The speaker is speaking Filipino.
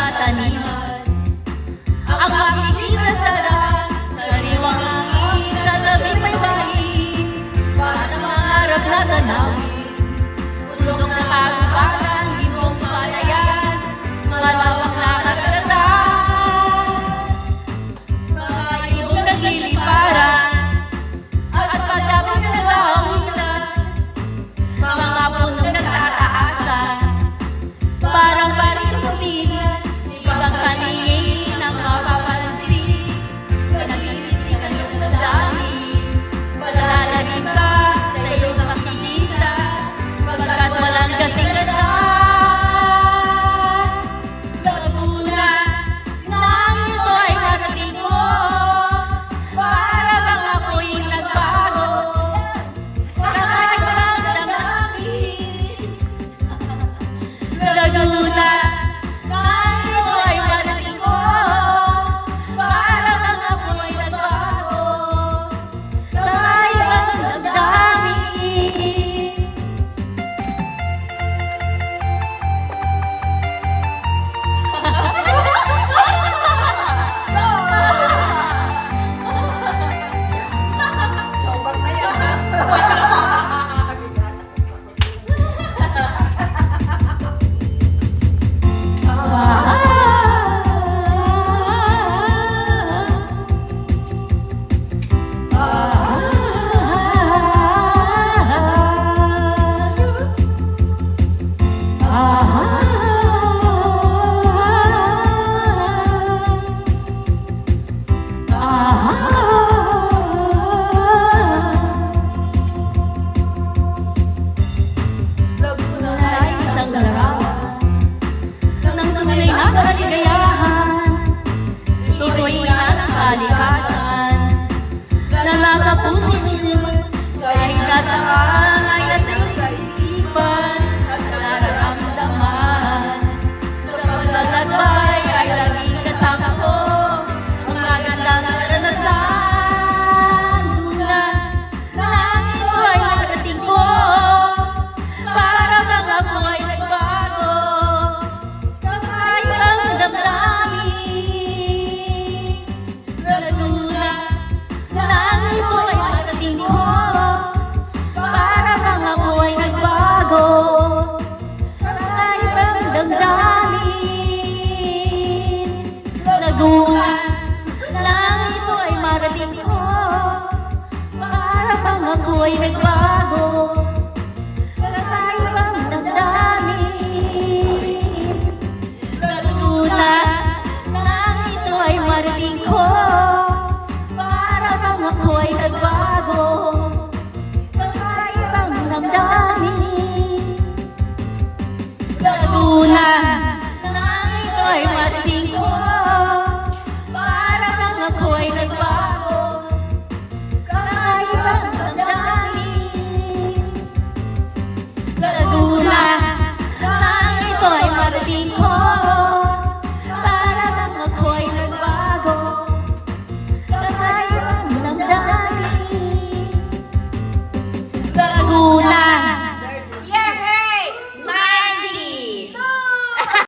mga taniman. Ang makikita sa daan, sariwang hangin, sa tabing may bahin. Parang mangarap na tanawin, bundok na kagubatan, gintong palayan, malawak na karagatan. Mga ibong nagliliparan, at pagdabog na nag-aawitan, mga punong nagtataasan, parang barin sa pilit, ibang paningin ang mapapansin. Nagigising ang iyong damdamin, malalamig ka sa iyong makikita, pagkat walang kasing ganda. Naguna nang ito ay narating ko, para bang ako'y nagbago, kakaibang damdamin. Laguna nang ito ay narating ko, para bang ako'y nagbago, kakaibang damdamin. Tawag na yan, ha? Laguna na Ay, isang larawan ng tunay na kaligayahan. Ito'y ng kalikasan na nasa puso ninyo, kahit nasaan ay lasing sa isipan at nararamdaman. Sa paglalakbay ay laging kasama ko ang magandang karanasan. Luna, nang ito ay marating ko, para bang ako ay nagbago, kakaibang damdamin. Laguna, nang ito ay marating ko, para bang ako ay nagbago, kakaibang damdamin. Laguna, nang ito ay marating ko, para bang ako ay nagbago, kakaibang damdamin. Laguna, nang ito ay marating ko, para bang ako ay nagbago, kakaibang damdamin. Laguna, nang ito ay marating ko, para bang ako ay nagbago, kakaibang damdamin. Laguna,